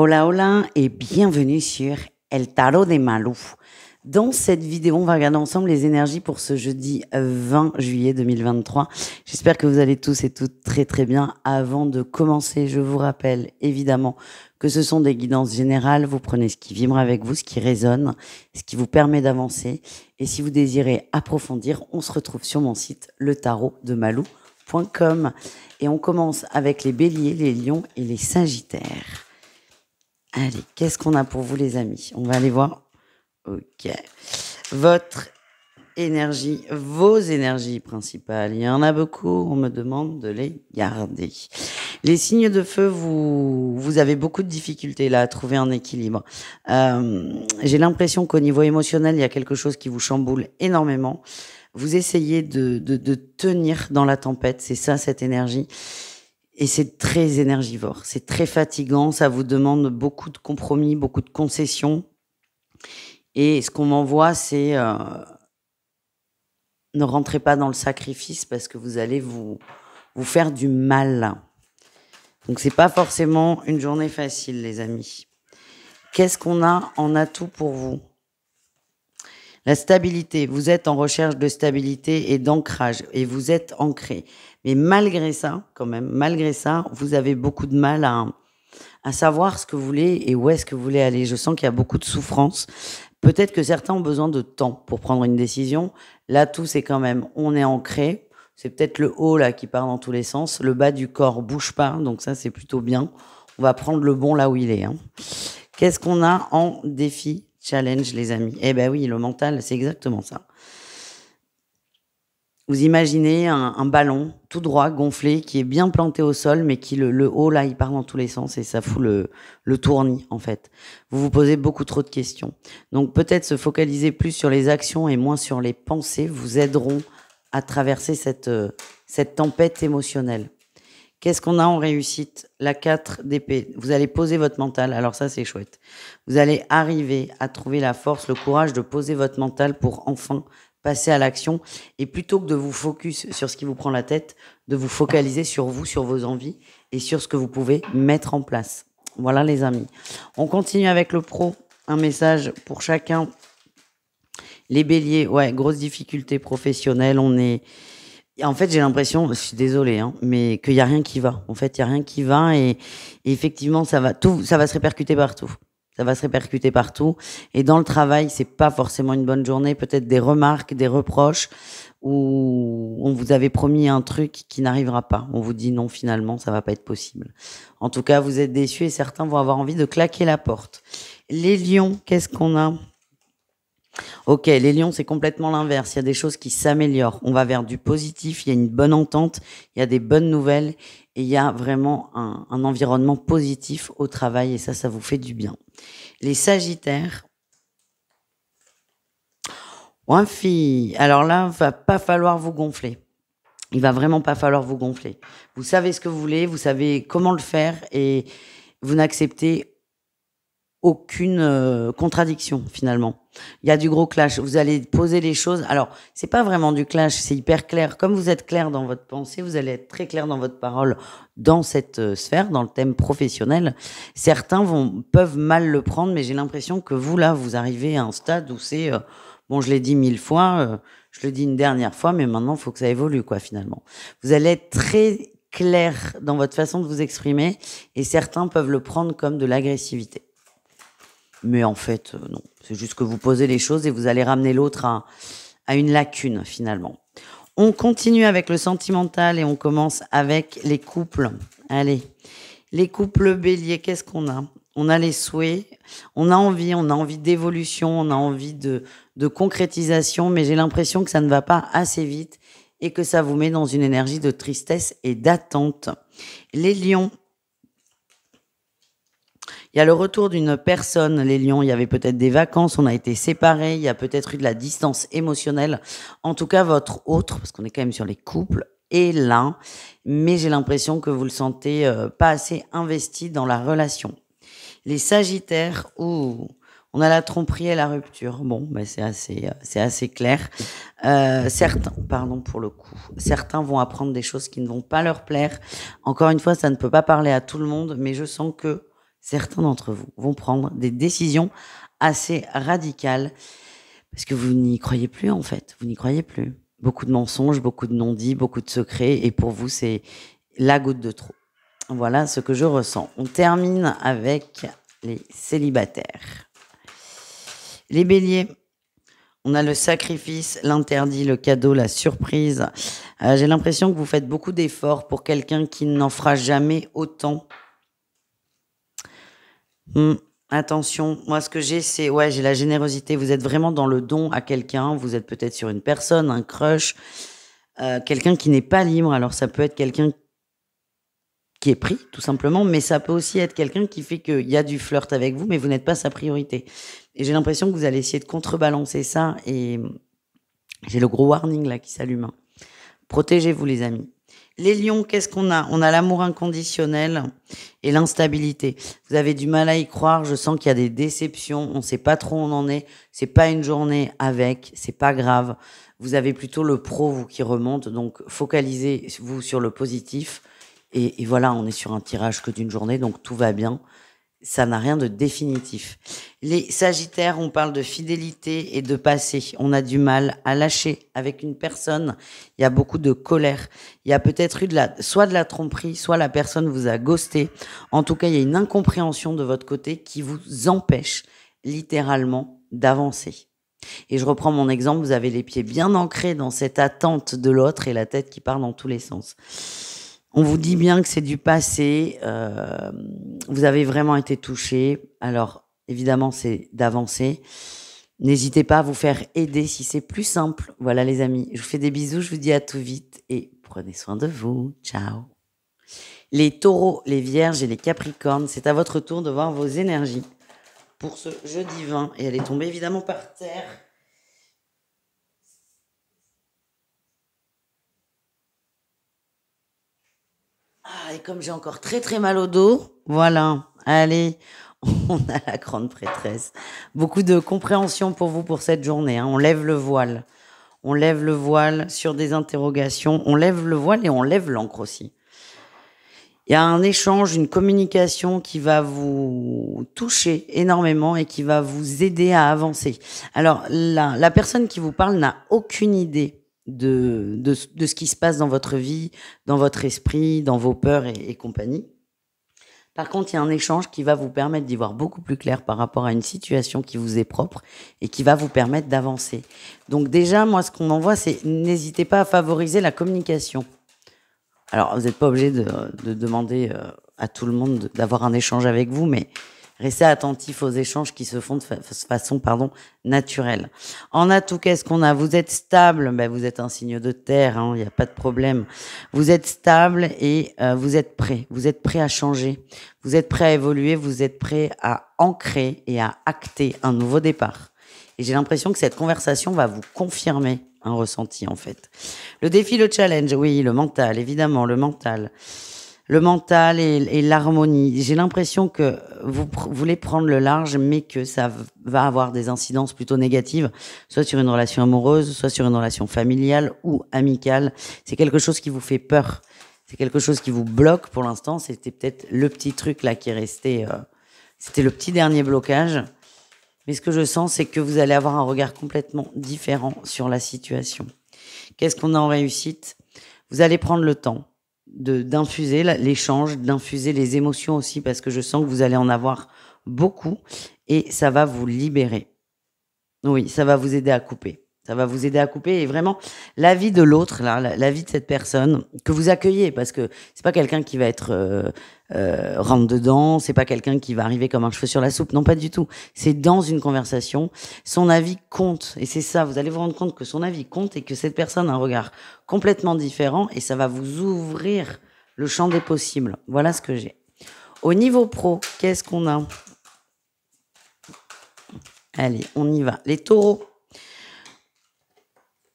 Hola, hola et bienvenue sur El Tarot de Malou. Dans cette vidéo, on va regarder ensemble les énergies pour ce jeudi 20 juillet 2023. J'espère que vous allez tous et toutes très très bien. Avant de commencer, je vous rappelle évidemment que ce sont des guidances générales. Vous prenez ce qui vibre avec vous, ce qui résonne, ce qui vous permet d'avancer. Et si vous désirez approfondir, on se retrouve sur mon site letarotdemalou.com. Et on commence avec les béliers, les lions et les sagittaires. Allez, qu'est-ce qu'on a pour vous les amis? On va aller voir. Ok. Votre énergie, vos énergies principales. Il y en a beaucoup, on me demande de les garder. Les signes de feu, vous avez beaucoup de difficultés là à trouver un équilibre. J'ai l'impression qu'au niveau émotionnel, il y a quelque chose qui vous chamboule énormément. Vous essayez de tenir dans la tempête, c'est ça cette énergie. Et c'est très énergivore, c'est très fatigant, ça vous demande beaucoup de compromis, beaucoup de concessions. Et ce qu'on m'envoie, c'est ne rentrez pas dans le sacrifice parce que vous allez vous faire du mal. Donc c'est pas forcément une journée facile, les amis. Qu'est-ce qu'on a en atout pour vous? La stabilité, vous êtes en recherche de stabilité et d'ancrage et vous êtes ancré. Mais malgré ça, quand même, malgré ça, vous avez beaucoup de mal à savoir ce que vous voulez et où est-ce que vous voulez aller. Je sens qu'il y a beaucoup de souffrance. Peut-être que certains ont besoin de temps pour prendre une décision. Là, tout, c'est quand même, on est ancré. C'est peut-être le haut là qui part dans tous les sens. Le bas du corps bouge pas, donc ça, c'est plutôt bien. On va prendre le bon là où il est. Hein. Qu'est-ce qu'on a en défi? Challenge, les amis. Eh ben oui, le mental, c'est exactement ça. Vous imaginez un ballon tout droit, gonflé, qui est bien planté au sol, mais qui le haut, là, il part dans tous les sens et ça fout le tournis, en fait. Vous vous posez beaucoup trop de questions. Donc peut-être se focaliser plus sur les actions et moins sur les pensées vous aideront à traverser cette tempête émotionnelle. Qu'est-ce qu'on a en réussite? La 4 d'épée. Vous allez poser votre mental. Alors ça, c'est chouette. Vous allez arriver à trouver la force, le courage de poser votre mental pour enfin passer à l'action. Et plutôt que de vous focus sur ce qui vous prend la tête, de vous focaliser sur vous, sur vos envies et sur ce que vous pouvez mettre en place. Voilà les amis. On continue avec le pro. Un message pour chacun. Les béliers, ouais, grosse difficulté professionnelle. En fait, j'ai l'impression, je suis désolée, hein, mais qu'il n'y a rien qui va. En fait, il n'y a rien qui va et effectivement, ça va se répercuter partout. Ça va se répercuter partout. Et dans le travail, c'est pas forcément une bonne journée. Peut-être des remarques, des reproches où on vous avait promis un truc qui n'arrivera pas. On vous dit non, finalement, ça va pas être possible. En tout cas, vous êtes déçus et certains vont avoir envie de claquer la porte. Les lions, qu'est-ce qu'on a? Ok, les lions, c'est complètement l'inverse. Il y a des choses qui s'améliorent. On va vers du positif, il y a une bonne entente, il y a des bonnes nouvelles et il y a vraiment un environnement positif au travail et ça vous fait du bien. Les sagittaires. Ouais, fille. Alors là, va pas falloir vous gonfler. Il va vraiment pas falloir vous gonfler. Vous savez ce que vous voulez, vous savez comment le faire et vous n'acceptez aucune contradiction finalement. Il y a du gros clash. Vous allez poser les choses. Alors, c'est pas vraiment du clash, c'est hyper clair. Comme vous êtes clair dans votre pensée, vous allez être très clair dans votre parole dans cette sphère, dans le thème professionnel. Certains peuvent mal le prendre, mais j'ai l'impression que vous, là, vous arrivez à un stade où c'est... bon, je l'ai dit 1000 fois, je le dis une dernière fois, mais maintenant, il faut que ça évolue, quoi, finalement. Vous allez être très clair dans votre façon de vous exprimer et certains peuvent le prendre comme de l'agressivité. Mais en fait, non. C'est juste que vous posez les choses et vous allez ramener l'autre à une lacune, finalement. On continue avec le sentimental et on commence avec les couples. Allez, les couples béliers, qu'est-ce qu'on a? On a les souhaits, on a envie d'évolution, on a envie de concrétisation, mais j'ai l'impression que ça ne va pas assez vite et que ça vous met dans une énergie de tristesse et d'attente. Les lions, il y a le retour d'une personne, les lions, il y avait peut-être des vacances, on a été séparés, il y a peut-être eu de la distance émotionnelle. En tout cas, votre autre, parce qu'on est quand même sur les couples, est là, mais j'ai l'impression que vous le sentez pas assez investi dans la relation. Les sagittaires, on a la tromperie et la rupture. Bon, ben c'est assez clair. Certains vont apprendre des choses qui ne vont pas leur plaire. Encore une fois, ça ne peut pas parler à tout le monde, mais je sens que certains d'entre vous vont prendre des décisions assez radicales parce que vous n'y croyez plus en fait, vous n'y croyez plus. Beaucoup de mensonges, beaucoup de non-dits, beaucoup de secrets et pour vous c'est la goutte de trop. Voilà ce que je ressens. On termine avec les célibataires. Les béliers, on a le sacrifice, l'interdit, le cadeau, la surprise. J'ai l'impression que vous faites beaucoup d'efforts pour quelqu'un qui n'en fera jamais autant. Attention, moi ce que j'ai c'est, ouais, j'ai la générosité. Vous êtes vraiment dans le don à quelqu'un. Vous êtes peut-être sur une personne, un crush, quelqu'un qui n'est pas libre. Alors ça peut être quelqu'un qui est pris, tout simplement, mais ça peut aussi être quelqu'un qui fait qu'il y a du flirt avec vous, mais vous n'êtes pas sa priorité. Et j'ai l'impression que vous allez essayer de contrebalancer ça, et j'ai le gros warning là qui s'allume. Protégez-vous les amis. Les lions, qu'est-ce qu'on a? On a l'amour inconditionnel et l'instabilité. Vous avez du mal à y croire, je sens qu'il y a des déceptions, on ne sait pas trop où on en est, c'est pas une journée avec, c'est pas grave. Vous avez plutôt le pro, vous, qui remonte, donc focalisez-vous sur le positif. Et voilà, on est sur un tirage que d'une journée, donc tout va bien. Ça n'a rien de définitif. Les sagittaires, on parle de fidélité et de passé. On a du mal à lâcher avec une personne. Il y a beaucoup de colère. Il y a peut-être eu soit de la tromperie, soit la personne vous a ghosté. En tout cas, il y a une incompréhension de votre côté qui vous empêche littéralement d'avancer. Et je reprends mon exemple, vous avez les pieds bien ancrés dans cette attente de l'autre et la tête qui part dans tous les sens. On vous dit bien que c'est du passé, vous avez vraiment été touché. Alors, évidemment, c'est d'avancer. N'hésitez pas à vous faire aider si c'est plus simple. Voilà les amis, je vous fais des bisous, je vous dis à tout vite et prenez soin de vous. Ciao. Les taureaux, les vierges et les capricornes, c'est à votre tour de voir vos énergies pour ce jeudi 20. Et elle est tombée évidemment par terre. Ah, et comme j'ai encore très très mal au dos, voilà, allez, on a la grande prêtresse. Beaucoup de compréhension pour vous pour cette journée, hein. On lève le voile. On lève le voile sur des interrogations. On lève le voile et on lève l'encre aussi. Il y a un échange, une communication qui va vous toucher énormément et qui va vous aider à avancer. Alors, la personne qui vous parle n'a aucune idée de ce qui se passe dans votre vie, dans votre esprit, dans vos peurs et compagnie. Par contre, il y a un échange qui va vous permettre d'y voir beaucoup plus clair par rapport à une situation qui vous est propre et qui va vous permettre d'avancer. Donc déjà, moi, ce qu'on envoie, c'est n'hésitez pas à favoriser la communication. Alors, vous n'êtes pas obligé de demander à tout le monde d'avoir un échange avec vous, mais restez attentif aux échanges qui se font de façon naturelle. En atout, qu'est-ce qu'on a? Vous êtes stable, ben, vous êtes un signe de terre, il n'y a pas de problème. Vous êtes stable et vous êtes prêt. Vous êtes prêt à changer. Vous êtes prêt à évoluer. Vous êtes prêt à ancrer et à acter un nouveau départ. Et j'ai l'impression que cette conversation va vous confirmer un ressenti, en fait. Le défi, le challenge, oui, le mental, évidemment, le mental. Le mental et l'harmonie. J'ai l'impression que vous voulez prendre le large, mais que ça va avoir des incidences plutôt négatives, soit sur une relation amoureuse, soit sur une relation familiale ou amicale. C'est quelque chose qui vous fait peur. C'est quelque chose qui vous bloque pour l'instant. C'était peut-être le petit truc là qui est resté. C'était le petit dernier blocage. Mais ce que je sens, c'est que vous allez avoir un regard complètement différent sur la situation. Qu'est-ce qu'on a en réussite? Vous allez prendre le temps d'infuser l'échange, d'infuser les émotions aussi, parce que je sens que vous allez en avoir beaucoup et ça va vous libérer. Oui, ça va vous aider à couper. Ça va vous aider à couper et vraiment la vie de l'autre, la vie de cette personne que vous accueillez, parce que c'est pas quelqu'un qui va être rentre dedans, c'est pas quelqu'un qui va arriver comme un cheveu sur la soupe, non pas du tout. C'est dans une conversation, son avis compte et c'est ça. Vous allez vous rendre compte que son avis compte et que cette personne a un regard complètement différent et ça va vous ouvrir le champ des possibles. Voilà ce que j'ai. Au niveau pro, qu'est-ce qu'on a? Allez, on y va. Les taureaux.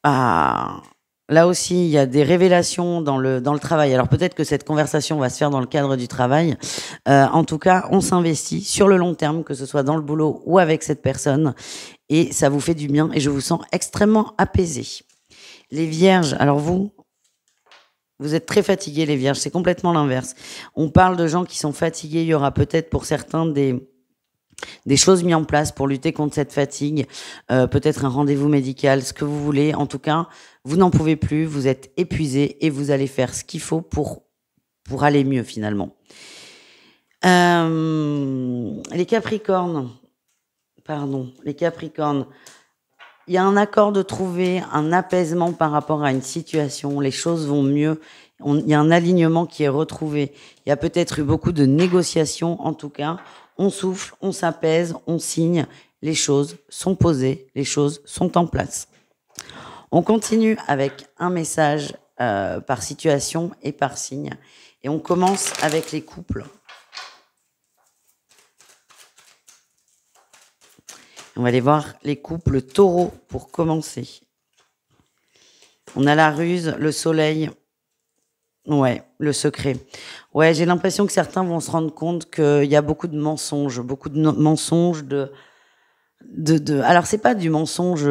Ah, là aussi, il y a des révélations dans le travail. Alors peut-être que cette conversation va se faire dans le cadre du travail. En tout cas, on s'investit sur le long terme, que ce soit dans le boulot ou avec cette personne. Et ça vous fait du bien et je vous sens extrêmement apaisé. Les vierges, alors vous Vous êtes très fatigués, les vierges. C'est complètement l'inverse. On parle de gens qui sont fatigués. Il y aura peut-être pour certains des choses mises en place pour lutter contre cette fatigue. Peut-être un rendez-vous médical, ce que vous voulez. En tout cas, vous n'en pouvez plus. Vous êtes épuisés et vous allez faire ce qu'il faut pour aller mieux, finalement. Les Capricornes. Pardon. Les Capricornes. Il y a un accord de trouver, un apaisement par rapport à une situation. Les choses vont mieux. Il y a un alignement qui est retrouvé. Il y a peut-être eu beaucoup de négociations. En tout cas, on souffle, on s'apaise, on signe. Les choses sont posées, les choses sont en place. On continue avec un message par situation et par signe. Et on commence avec les couples. On va aller voir les couples taureaux pour commencer. On a la ruse, le soleil. Ouais, le secret. Ouais, j'ai l'impression que certains vont se rendre compte qu'il y a beaucoup de mensonges alors c'est pas du mensonge,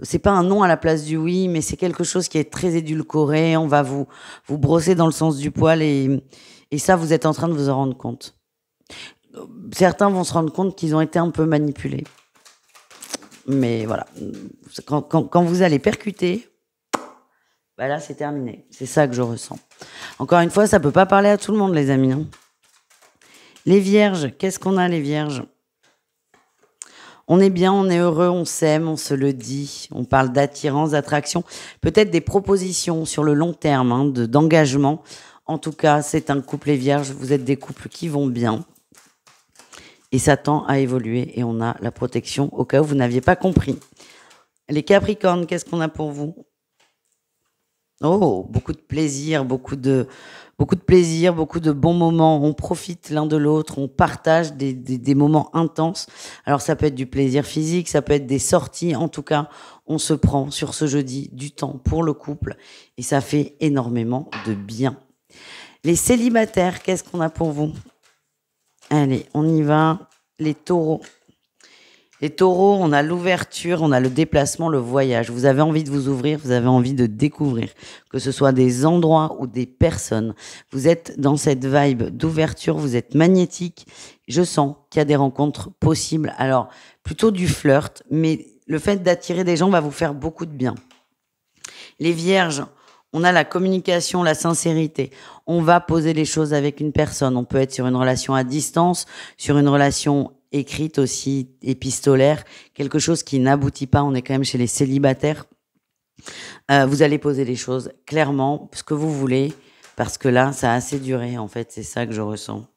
c'est pas un non à la place du oui, mais c'est quelque chose qui est très édulcoré. On va vous brosser dans le sens du poil et ça, vous êtes en train de vous en rendre compte. Certains vont se rendre compte qu'ils ont été un peu manipulés. Mais voilà, quand vous allez percuter, bah là c'est terminé. C'est ça que je ressens. Encore une fois, ça peut pas parler à tout le monde, les amis. Hein. Les vierges, qu'est-ce qu'on a, les vierges? On est bien, on est heureux, on s'aime, on se le dit. On parle d'attirance, d'attraction. Peut-être des propositions sur le long terme, hein, d'engagement. En tout cas, c'est un couple, les vierges. Vous êtes des couples qui vont bien. Et ça tend à évoluer et on a la protection au cas où vous n'aviez pas compris. Les Capricornes, qu'est-ce qu'on a pour vous? Oh, beaucoup de plaisir, beaucoup de plaisir, beaucoup de bons moments. On profite l'un de l'autre, on partage des moments intenses. Alors ça peut être du plaisir physique, ça peut être des sorties. En tout cas, on se prend sur ce jeudi du temps pour le couple et ça fait énormément de bien. Les célibataires, qu'est-ce qu'on a pour vous? Allez, on y va. Les taureaux. Les taureaux, on a l'ouverture, on a le déplacement, le voyage. Vous avez envie de vous ouvrir, vous avez envie de découvrir, que ce soit des endroits ou des personnes. Vous êtes dans cette vibe d'ouverture, vous êtes magnétique. Je sens qu'il y a des rencontres possibles. Alors, plutôt du flirt, mais le fait d'attirer des gens va vous faire beaucoup de bien. Les vierges, on a la communication, la sincérité. On va poser les choses avec une personne. On peut être sur une relation à distance, sur une relation écrite aussi, épistolaire, quelque chose qui n'aboutit pas. On est quand même chez les célibataires. Vous allez poser les choses clairement, ce que vous voulez, parce que là, ça a assez duré. En fait, c'est ça que je ressens.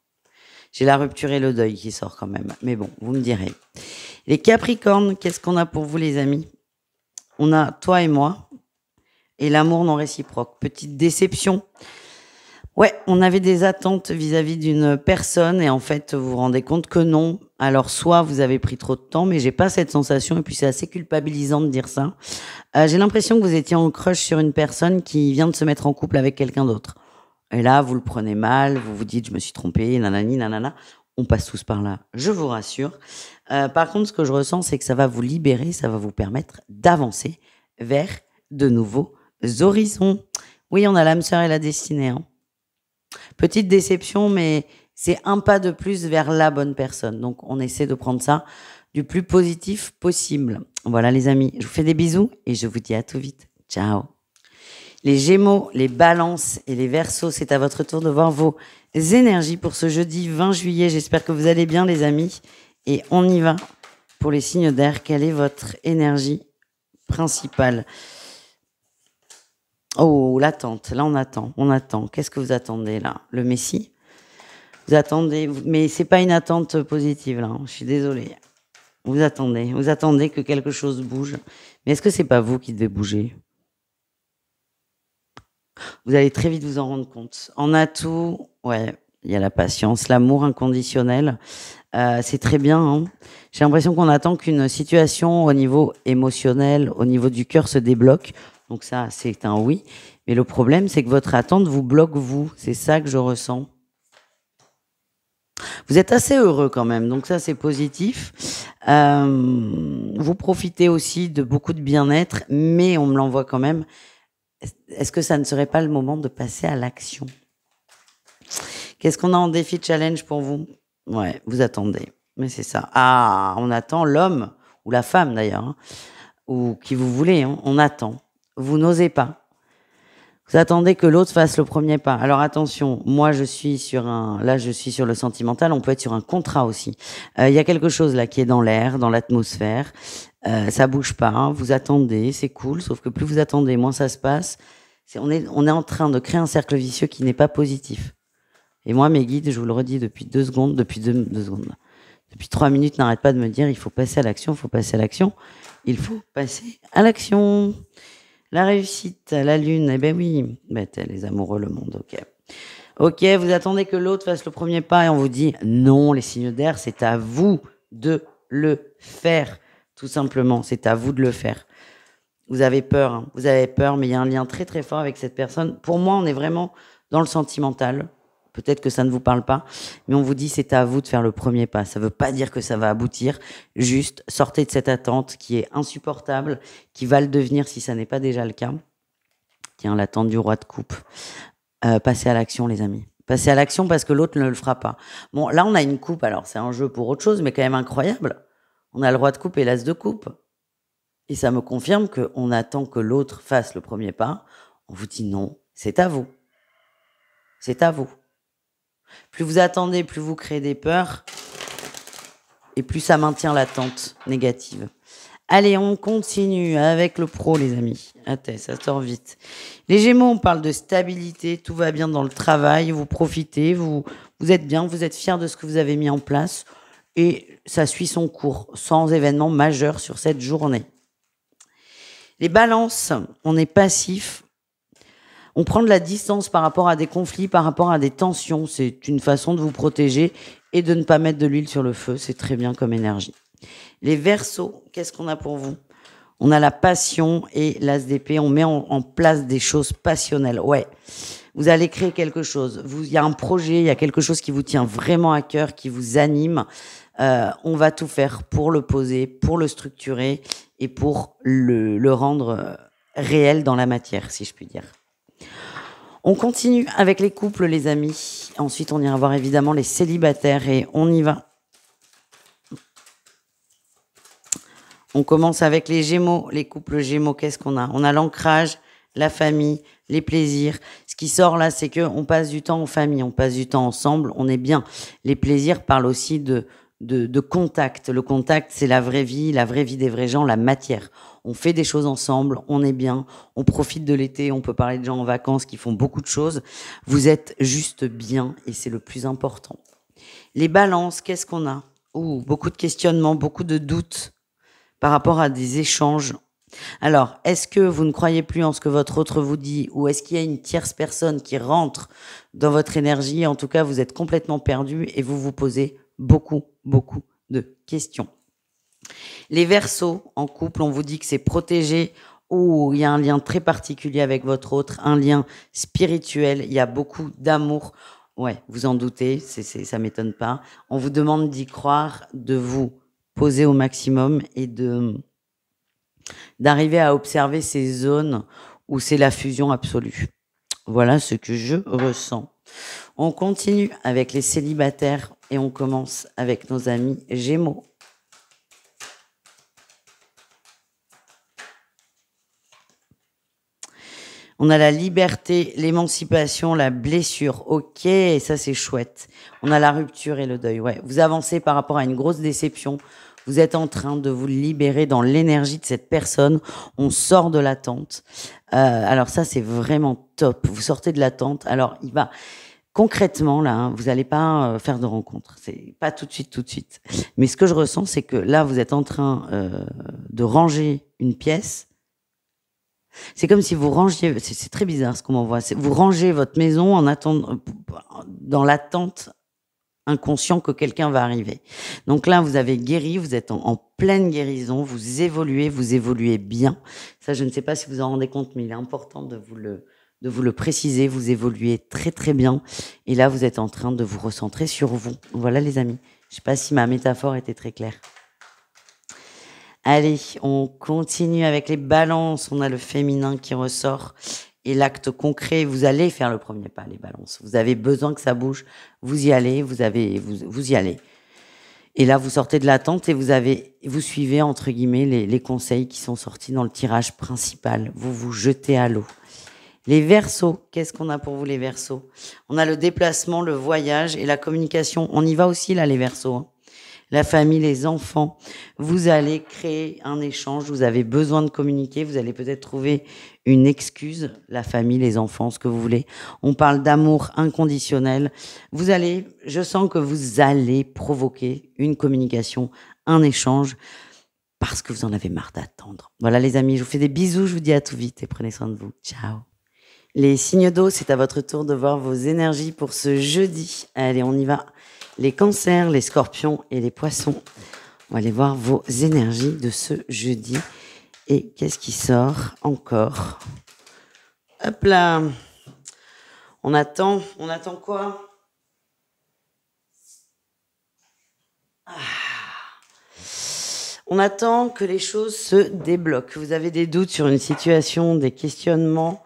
J'ai la rupture et le deuil qui sort quand même. Mais bon, vous me direz. Les Capricornes, qu'est-ce qu'on a pour vous, les amis? On a toi et moi. Et l'amour non réciproque. Petite déception. Ouais, on avait des attentes vis-à-vis d'une personne et en fait, vous vous rendez compte que non. Alors, soit vous avez pris trop de temps, mais j'ai pas cette sensation et puis c'est assez culpabilisant de dire ça. J'ai l'impression que vous étiez en crush sur une personne qui vient de se mettre en couple avec quelqu'un d'autre. Et là, vous le prenez mal, vous vous dites, je me suis trompée, nanani, nanana. On passe tous par là, je vous rassure. Par contre, ce que je ressens, c'est que ça va vous libérer, ça va vous permettre d'avancer vers de nouveaux horizons. Oui, on a l'âme sœur et la destinée. Hein. Petite déception, mais c'est un pas de plus vers la bonne personne. Donc, on essaie de prendre ça du plus positif possible. Voilà, les amis, je vous fais des bisous et je vous dis à tout vite. Ciao. Les Gémeaux, les Balances et les Verseaux, c'est à votre tour de voir vos énergies pour ce jeudi 20 juillet. J'espère que vous allez bien, les amis. Et on y va pour les signes d'air. Quelle est votre énergie principale? Oh, l'attente. Là, on attend. Qu'est-ce que vous attendez, là? Le Messie? Vous attendez, mais c'est pas une attente positive, là. Je suis désolée. Vous attendez que quelque chose bouge. Mais est-ce que c'est pas vous qui devez bouger? Vous allez très vite vous en rendre compte. En atout, ouais, il y a la patience, l'amour inconditionnel. C'est très bien. Hein. J'ai l'impression qu'on attend qu'une situation au niveau émotionnel, au niveau du cœur se débloque. Donc ça, c'est un oui. Mais le problème, c'est que votre attente vous bloque, vous. C'est ça que je ressens. Vous êtes assez heureux quand même, donc ça, c'est positif. Vous profitez aussi de beaucoup de bien-être, mais on me l'envoie quand même. Est-ce que ça ne serait pas le moment de passer à l'action? Qu'est-ce qu'on a en défi challenge pour vous? Ouais, vous attendez. Mais c'est ça. Ah, on attend l'homme, ou la femme d'ailleurs, hein, ou qui vous voulez, hein, on attend. Vous n'osez pas. Vous attendez que l'autre fasse le premier pas. Alors attention, moi je suis sur le sentimental, on peut être sur un contrat aussi. Il y a quelque chose là qui est dans l'air, dans l'atmosphère. Ça bouge pas, hein, vous attendez, c'est cool, sauf que plus vous attendez, moins ça se passe. On est en train de créer un cercle vicieux qui n'est pas positif. Et moi, mes guides, je vous le redis depuis 2 secondes, depuis 3 minutes, n'arrêtent pas de me dire, il faut passer à l'action, il faut passer à l'action. Il faut passer à l'action. La réussite, la lune, eh ben oui, les amoureux, le monde, ok. Ok, vous attendez que l'autre fasse le premier pas et on vous dit, non, les signes d'air, c'est à vous de le faire. Tout simplement, c'est à vous de le faire. Vous avez peur, hein. Vous avez peur, mais il y a un lien très très fort avec cette personne. Pour moi, on est vraiment dans le sentimental. Peut-être que ça ne vous parle pas, mais on vous dit c'est à vous de faire le premier pas. Ça ne veut pas dire que ça va aboutir. Juste sortez de cette attente qui est insupportable, qui va le devenir si ça n'est pas déjà le cas. Tiens, l'attente du roi de coupe. Passez à l'action, les amis. Passez à l'action parce que l'autre ne le fera pas. Bon, là, on a une coupe. Alors, c'est un jeu pour autre chose, mais quand même incroyable. On a le roi de coupe et l'as de coupe. Et ça me confirme qu'on attend que l'autre fasse le premier pas. On vous dit non, c'est à vous. C'est à vous. Plus vous attendez, plus vous créez des peurs et plus ça maintient l'attente négative. Allez, on continue avec le pro, les amis. Attends, ça sort vite. Les Gémeaux, on parle de stabilité, tout va bien dans le travail, vous profitez, vous êtes bien, vous êtes fiers de ce que vous avez mis en place et ça suit son cours sans événement majeur sur cette journée. Les Balances, on est passif. On prend de la distance par rapport à des conflits, par rapport à des tensions. C'est une façon de vous protéger et de ne pas mettre de l'huile sur le feu. C'est très bien comme énergie. Les Verseaux, qu'est-ce qu'on a pour vous? On a la passion et l'as d'épée. On met en place des choses passionnelles. Ouais, vous allez créer quelque chose. Il y a un projet, il y a quelque chose qui vous tient vraiment à cœur, qui vous anime. On va tout faire pour le poser, pour le structurer et pour le rendre réel dans la matière, si je puis dire. On continue avec les couples, les amis. Ensuite, on ira voir évidemment les célibataires et on y va. On commence avec les Gémeaux, les couples Gémeaux. Qu'est-ce qu'on a? On a l'ancrage, la famille, les plaisirs. Ce qui sort là, c'est qu'on passe du temps en famille, on passe du temps ensemble, on est bien. Les plaisirs parlent aussi de contact. Le contact, c'est la vraie vie des vrais gens, la matière. On fait des choses ensemble, on est bien, on profite de l'été, on peut parler de gens en vacances qui font beaucoup de choses. Vous êtes juste bien et c'est le plus important. Les Balances, qu'est-ce qu'on a? Beaucoup de questionnements, beaucoup de doutes par rapport à des échanges. Alors, est-ce que vous ne croyez plus en ce que votre autre vous dit ou est-ce qu'il y a une tierce personne qui rentre dans votre énergie? En tout cas, vous êtes complètement perdu et vous vous posez beaucoup de questions. Les Verseaux, en couple, on vous dit que c'est protégé ou il y a un lien très particulier avec votre autre, un lien spirituel, il y a beaucoup d'amour. Ouais, vous en doutez, ça m'étonne pas. On vous demande d'y croire, de vous poser au maximum et d'arriver à observer ces zones où c'est la fusion absolue. Voilà ce que je ressens. On continue avec les célibataires et on commence avec nos amis Gémeaux. On a la liberté, l'émancipation, la blessure. Ok, ça c'est chouette. On a la rupture et le deuil. Ouais, vous avancez par rapport à une grosse déception. Vous êtes en train de vous libérer dans l'énergie de cette personne. On sort de l'attente. Alors ça, c'est vraiment top. Vous sortez de l'attente. Alors, il va concrètement, là, hein, vous n'allez pas faire de rencontre. C'est pas tout de suite. Mais ce que je ressens, c'est que là, vous êtes en train de ranger une pièce. C'est comme si vous rangiez, c'est très bizarre ce qu'on m'envoie, vous rangez votre maison en attendant, dans l'attente inconscient que quelqu'un va arriver. Donc là, vous avez guéri, vous êtes en pleine guérison, vous évoluez bien. Ça, je ne sais pas si vous en rendez compte, mais il est important de vous le préciser, vous évoluez très très bien. Et là, vous êtes en train de vous recentrer sur vous. Voilà les amis, je ne sais pas si ma métaphore était très claire. Allez, on continue avec les Balances. On a le féminin qui ressort et l'acte concret, vous allez faire le premier pas, les balances. Vous avez besoin que ça bouge, vous y allez, vous y allez. Et là, vous sortez de l'attente et vous suivez, entre guillemets, les conseils qui sont sortis dans le tirage principal. Vous vous jetez à l'eau. Les Verseaux, qu'est-ce qu'on a pour vous, les Verseaux? On a le déplacement, le voyage et la communication. On y va aussi, là, les Verseaux, hein. La famille, les enfants. Vous allez créer un échange. Vous avez besoin de communiquer. Vous allez peut-être trouver une excuse. La famille, les enfants, ce que vous voulez. On parle d'amour inconditionnel. Je sens que vous allez provoquer une communication, un échange, parce que vous en avez marre d'attendre. Voilà, les amis, je vous fais des bisous. Je vous dis à tout vite et prenez soin de vous. Ciao. Les signes d'eau, c'est à votre tour de voir vos énergies pour ce jeudi. Allez, on y va. Les cancers, les scorpions et les poissons. On va aller voir vos énergies de ce jeudi. Et qu'est-ce qui sort encore? Hop là. On attend quoi? On attend que les choses se débloquent. Vous avez des doutes sur une situation, des questionnements.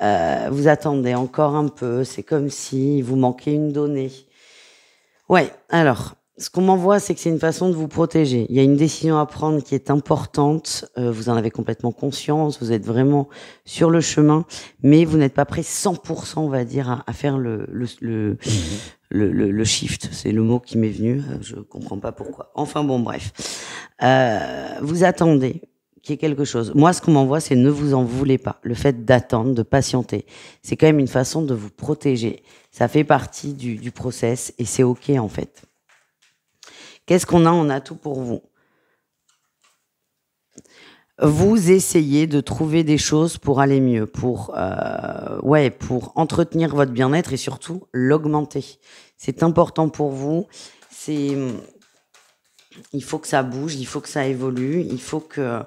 Vous attendez encore un peu. C'est comme si vous manquait une donnée. Ouais, alors, ce qu'on m'envoie, c'est que c'est une façon de vous protéger. Il y a une décision à prendre qui est importante. Vous en avez complètement conscience. Vous êtes vraiment sur le chemin, mais vous n'êtes pas prêt 100%, on va dire, à faire le shift. C'est le mot qui m'est venu. Je comprends pas pourquoi. Enfin bon, bref. Vous attendez qu'il y ait quelque chose. Moi, ce qu'on m'envoie, c'est ne vous en voulez pas. Le fait d'attendre, de patienter, c'est quand même une façon de vous protéger. Ça fait partie du process et c'est OK, en fait. Qu'est-ce qu'on a? On a tout pour vous. Vous essayez de trouver des choses pour aller mieux, pour entretenir votre bien-être et surtout l'augmenter. C'est important pour vous. Il faut que ça bouge, il faut que ça évolue, il faut que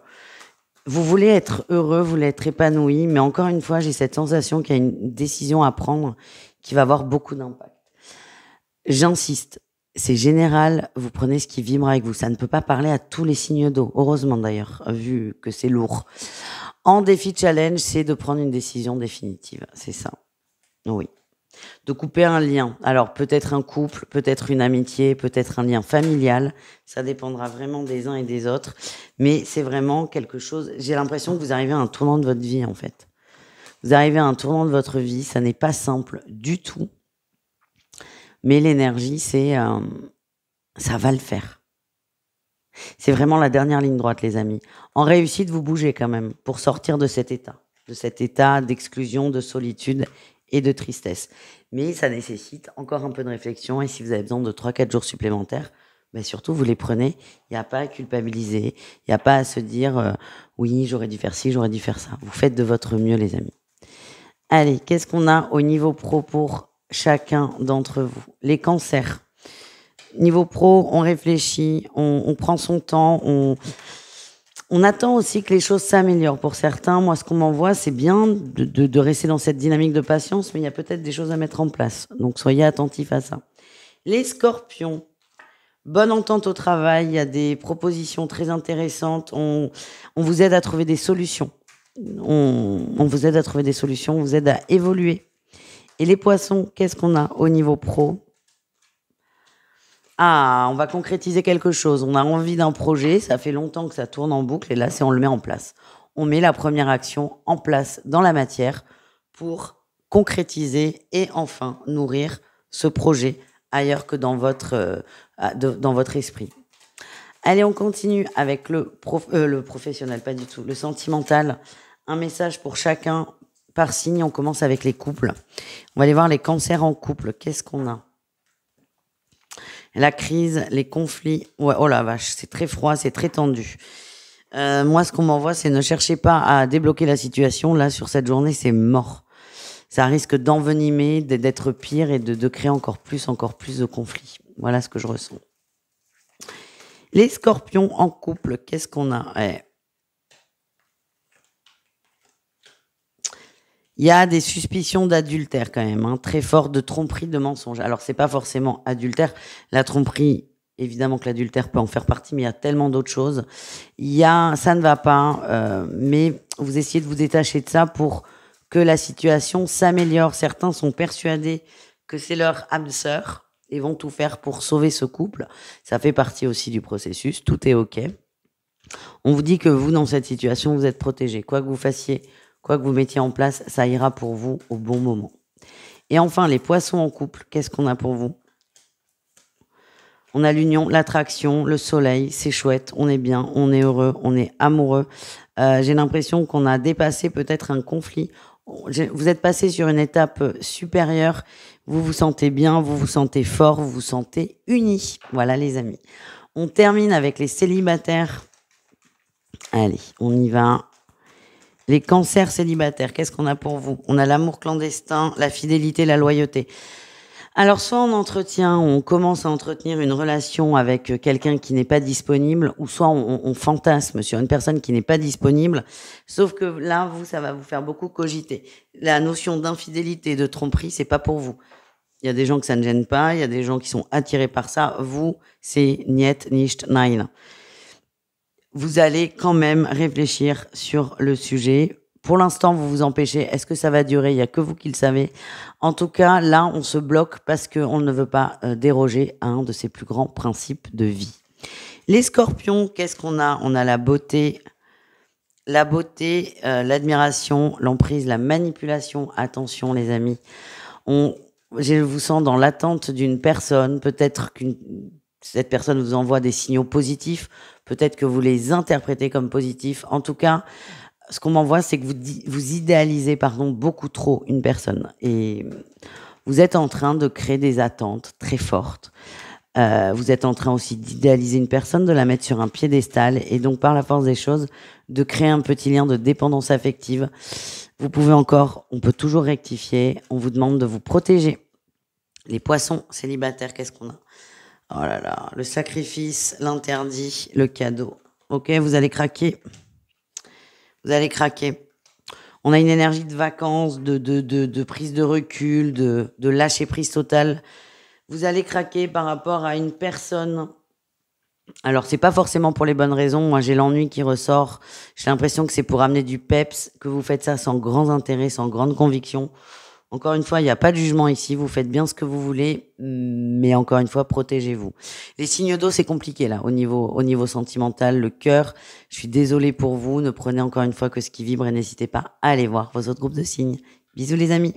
vous voulez être heureux, vous voulez être épanoui, mais encore une fois, j'ai cette sensation qu'il y a une décision à prendre qui va avoir beaucoup d'impact. J'insiste, c'est général, vous prenez ce qui vibre avec vous. Ça ne peut pas parler à tous les signes d'eau, heureusement d'ailleurs, vu que c'est lourd. En défi challenge, c'est de prendre une décision définitive, c'est ça. Oui. De couper un lien. Alors peut-être un couple, peut-être une amitié, peut-être un lien familial. Ça dépendra vraiment des uns et des autres. Mais c'est vraiment quelque chose... J'ai l'impression que vous arrivez à un tournant de votre vie, en fait. Vous arrivez à un tournant de votre vie. Ça n'est pas simple du tout. Mais l'énergie, ça va le faire. C'est vraiment la dernière ligne droite, les amis. En réussite, vous bougez quand même pour sortir de cet état d'exclusion, de solitude et de tristesse. Mais ça nécessite encore un peu de réflexion et si vous avez besoin de 3-4 jours supplémentaires, ben surtout vous les prenez. Il n'y a pas à culpabiliser, il n'y a pas à se dire oui, j'aurais dû faire ci, j'aurais dû faire ça. Vous faites de votre mieux, les amis. Allez, qu'est-ce qu'on a au niveau pro pour chacun d'entre vous? Les cancers. Niveau pro, on réfléchit, on prend son temps, on attend aussi que les choses s'améliorent. Pour certains, moi, ce qu'on m'envoie, c'est bien de rester dans cette dynamique de patience, mais il y a peut-être des choses à mettre en place. Donc, soyez attentifs à ça. Les scorpions, bonne entente au travail, il y a des propositions très intéressantes, on vous aide à trouver des solutions. On vous aide à trouver des solutions, on vous aide à évoluer. Et les poissons, qu'est-ce qu'on a au niveau pro? Ah, on va concrétiser quelque chose. On a envie d'un projet, ça fait longtemps que ça tourne en boucle et là, on le met en place. On met la première action en place dans la matière pour concrétiser et enfin nourrir ce projet ailleurs que dans votre esprit. Allez, on continue avec le professionnel, pas du tout, le sentimental. Un message pour chacun par signe. On commence avec les couples. On va aller voir les cancers en couple. Qu'est-ce qu'on a? La crise, les conflits. Ouais, oh la vache, c'est très froid, c'est très tendu. Moi, ce qu'on m'envoie, c'est ne cherchez pas à débloquer la situation. Là, sur cette journée, c'est mort. Ça risque d'envenimer, d'être pire et de créer encore plus de conflits. Voilà ce que je ressens. Les scorpions en couple, qu'est-ce qu'on a? Il y a des suspicions d'adultère quand même, hein, très fortes, de tromperie, de mensonge. Alors, c'est pas forcément adultère. La tromperie, évidemment que l'adultère peut en faire partie, mais il y a tellement d'autres choses. Ça ne va pas, mais vous essayez de vous détacher de ça pour que la situation s'améliore. Certains sont persuadés que c'est leur âme sœur et vont tout faire pour sauver ce couple. Ça fait partie aussi du processus, tout est OK. On vous dit que vous, dans cette situation, vous êtes protégé. Quoi que vous fassiez, quoi que vous mettiez en place, ça ira pour vous au bon moment. Et enfin, les poissons en couple, qu'est-ce qu'on a pour vous? On a l'union, l'attraction, le soleil, c'est chouette, on est bien, on est heureux, on est amoureux. J'ai l'impression qu'on a dépassé peut-être un conflit. Vous êtes passé sur une étape supérieure, vous vous sentez bien, vous vous sentez fort, vous vous sentez unis. Voilà les amis. On termine avec les célibataires. Allez, on y va. Les cancers célibataires, qu'est-ce qu'on a pour vous? On a l'amour clandestin, la fidélité, la loyauté. Alors, soit on commence à entretenir une relation avec quelqu'un qui n'est pas disponible, ou soit on fantasme sur une personne qui n'est pas disponible. Sauf que là, ça va vous faire beaucoup cogiter. La notion d'infidélité, de tromperie, c'est pas pour vous. Il y a des gens que ça ne gêne pas, il y a des gens qui sont attirés par ça. Vous, c'est niet, nicht, nein. Vous allez quand même réfléchir sur le sujet. Pour l'instant, vous vous empêchez. Est-ce que ça va durer? Il n'y a que vous qui le savez. En tout cas, là, on se bloque parce qu'on ne veut pas déroger à un de ses plus grands principes de vie. Les scorpions, qu'est-ce qu'on a? On a la beauté, l'admiration, l'emprise, la manipulation. Attention, les amis. Je vous sens dans l'attente d'une personne. Peut-être que cette personne vous envoie des signaux positifs. Peut-être que vous les interprétez comme positifs. En tout cas, ce qu'on m'envoie, c'est que vous idéalisez beaucoup trop une personne. Et vous êtes en train de créer des attentes très fortes. Vous êtes en train aussi d'idéaliser une personne, de la mettre sur un piédestal. Et donc, par la force des choses, de créer un petit lien de dépendance affective. On peut toujours rectifier. On vous demande de vous protéger. Les poissons célibataires, qu'est-ce qu'on a? Oh là là, le sacrifice, l'interdit, le cadeau. Ok, vous allez craquer. Vous allez craquer. On a une énergie de vacances, de prise de recul, de lâcher prise totale. Vous allez craquer par rapport à une personne. Alors, c'est pas forcément pour les bonnes raisons. Moi, j'ai l'ennui qui ressort. J'ai l'impression que c'est pour amener du peps, que vous faites ça sans grand intérêt, sans grande conviction. Encore une fois, il n'y a pas de jugement ici. Vous faites bien ce que vous voulez, mais encore une fois, protégez-vous. Les signes d'eau, c'est compliqué là, au niveau sentimental, le cœur. Je suis désolée pour vous. Ne prenez encore une fois que ce qui vibre et n'hésitez pas à aller voir vos autres groupes de signes. Bisous les amis.